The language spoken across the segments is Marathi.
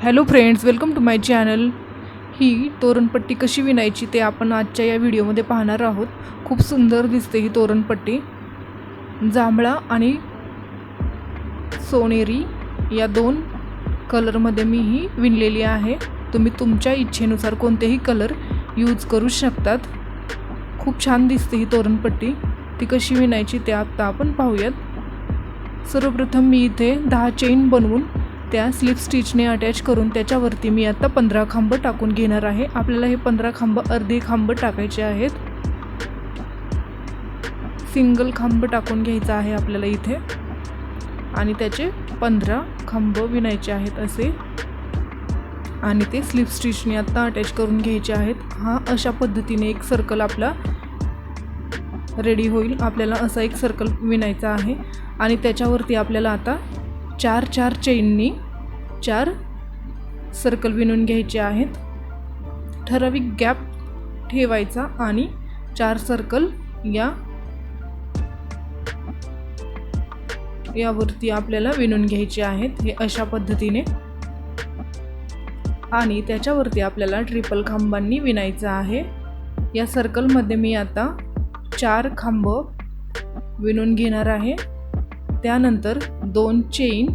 Hello friends, welcome to my channel. ही तोरणपट्टी कशी विणायची ते आपण आजच्या या व्हिडिओमध्ये पाहणार आहोत। खूप सुंदर दिसते ही तोरणपट्टी। जांभळा आणि सोनेरी या दोन कलरमध्ये मी ही विणलेली आहे। तुम्ही तुमच्या इच्छेनुसार कोणतेही कलर यूज करू शकतात। खूप छान दिसते ही तोरणपट्टी। ती कशी विणायची ते आता आपण पाहूयात। सर्वप्रथम मी इथे 10 चेन बनवून त्या स्लिप स्टिचने अटॅच करून त्याच्यावरती मी आता 15 खांब टाकून घेणार आहे। आपल्याला हे 15 खांब अर्धे खांब टाकायचे आहेत। सिंगल खांब टाकून घ्यायचा आहे आपल्याला इथे आणि त्याचे 15 खांब विणायचे आहेत असे, आणि ते स्लिप स्टिचने आता अटॅच करून घ्यायचे आहेत। हा अशा पद्धतीने एक सर्कल आपला रेडी होईल। आपल्याला असा एक सर्कल विणायचा आहे आणि त्याच्यावरती आपल्याला आता 4 चेननी 4 सर्कल विणून घ्यायचे आहेत। ठराविक गॅप ठेवायचा आणि 4 सर्कल यावरती आपल्याला विणून घ्यायचे आहेत हे अशा पद्धतीने, आणि त्याच्यावरती आपल्याला ट्रिपल खांबांनी विणायचं आहे। या सर्कलमध्ये मी आता 4 खांब विणून घेणार आहे। त्यानंतर 2 चेन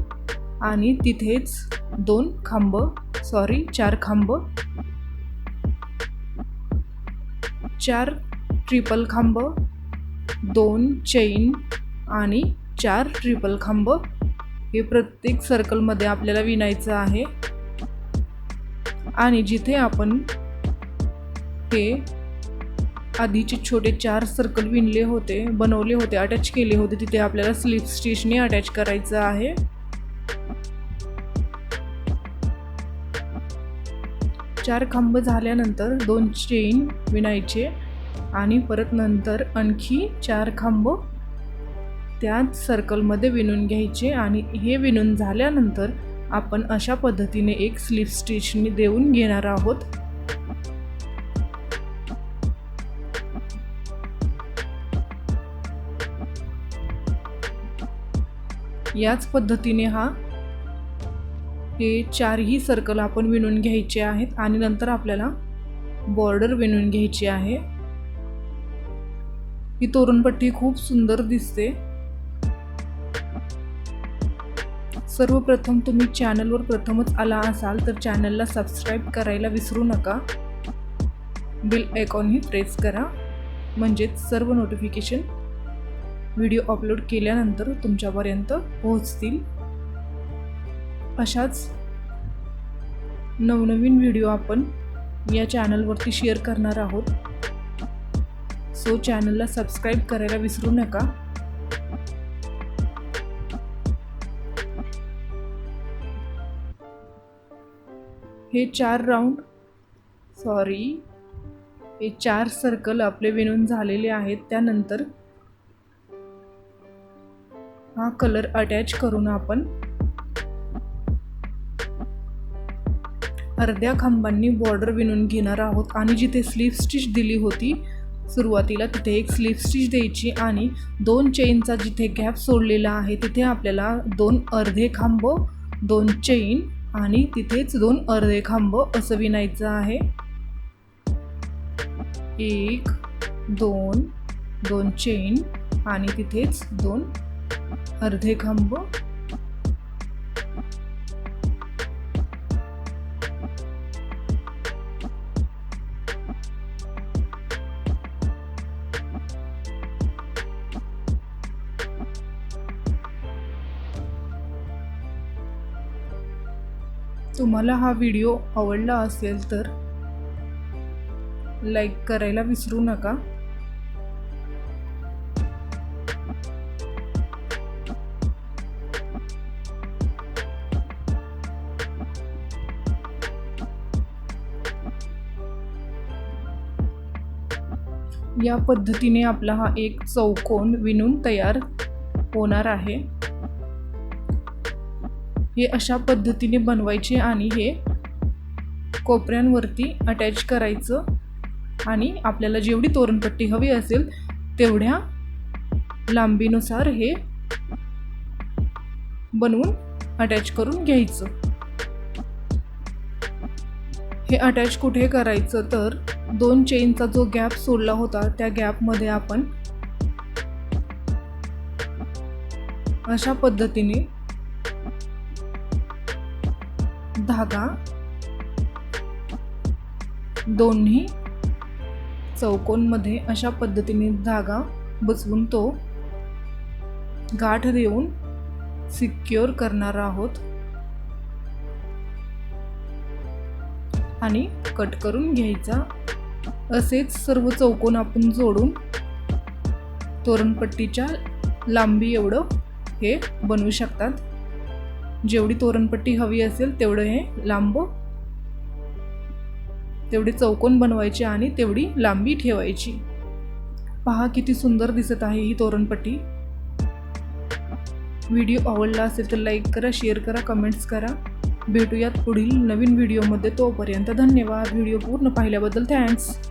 आणि तिथेच 4 खांब, 4 ट्रिपल खांब, 2 चेन आणि 4 ट्रिपल खांब हे प्रत्येक सर्कलमध्ये आपल्याला विणायचं आहे। आणि जिथे आपण हे आधीचे छोटे 4 सर्कल बनवले होते, अटॅच केले होते, तिथे आपल्याला स्लिप स्टिचने अटॅच करायचं आहे। चार खांब झाल्यानंतर 2 चेन विणायचे आणि परत नंतर आणखी 4 खांब त्याच सर्कलमध्ये विणून घ्यायचे, आणि हे विणून झाल्यानंतर आपण अशा पद्धतीने एक स्लिप स्टिचने देऊन घेणार आहोत। याच पद्धतीने हे 4ही सर्कल आपण विणून घ्यायचे आहेत आणि नंतर आपल्याला बॉर्डर विणून घ्यायची आहे। ही तोरणपट्टी खूप सुंदर दिसते। सर्वप्रथम तुम्ही चॅनलवर प्रथमच आला असाल तर चॅनलला सबस्क्राईब करायला विसरू नका। बेल आयकॉनही प्रेस करा, म्हणजेच सर्व नोटिफिकेशन व्हिडिओ अपलोड केल्यानंतर तुमच्यापर्यंत पोहोचतील। अशाच नवनवीन व्हिडिओ आपण या चॅनलवरती शेअर करणार आहोत, सो चॅनलला सबस्क्राईब करायला विसरू नका। हे 4 सर्कल आपले विणून झालेले आहेत। त्यानंतर हा कलर अटॅच करून आपण अर्ध्या खांबांनी बॉर्डर विणून घेणार आहोत, आणि जिथे स्लिप स्टिच दिली होती सुरुवातीला तिथे एक स्लिप स्टिच द्यायची, आणि 2 चेनचा जिथे गॅप सोडलेला आहे तिथे आपल्याला 2 अर्धे खांब, 2 चेन आणि तिथेच 2 अर्धे खांब असं विणायचं आहे। 1 2 2 चेन आणि तिथेच 2 अर्धे खांब, तुम्हाला हा व्हिडिओ आवडला असेल तर लाईक करायला विसरू नका। या पद्धतीने आपला हा एक चौकोन विणून तयार होणार आहे। हे अशा पद्धतीने बनवायचे आणि हे कोपऱ्यांवरती अटॅच करायचं, आणि आपल्याला जेवढी तोरणपट्टी हवी असेल तेवढ्या लांबीनुसार हे बनवून अटॅच करून घ्यायचं। हे अटॅच कुठे करायचं तर 2 चेनचा जो गॅप सोडला होता त्या गॅपमध्ये आपण अशा पद्धतीने धागा दोन्ही चौकोनमध्ये अशा पद्धतीने धागा बसवून तो गाठ देऊन सिक्युअर करणार आहोत आणि कट करून घ्यायचा। असेच सर्व चौकोन आपण जोडून तोरणपट्टीच्या लांबी एवढं हे बनवू शकतात। जेवढी तोरणपट्टी हवी असेल तेवढं हे लांब तेवढे चौकोन बनवायचे आणि तेवढी लांबी ठेवायची। पहा किती सुंदर दिसत आहे ही तोरणपट्टी। व्हिडिओ आवडला असेल तर लाईक करा, शेअर करा, कमेंट्स करा। भेटूयात पुढील नवीन व्हिडिओमध्ये। तोपर्यंत धन्यवाद। व्हिडिओ पूर्ण पाहिल्याबद्दल थँक्स।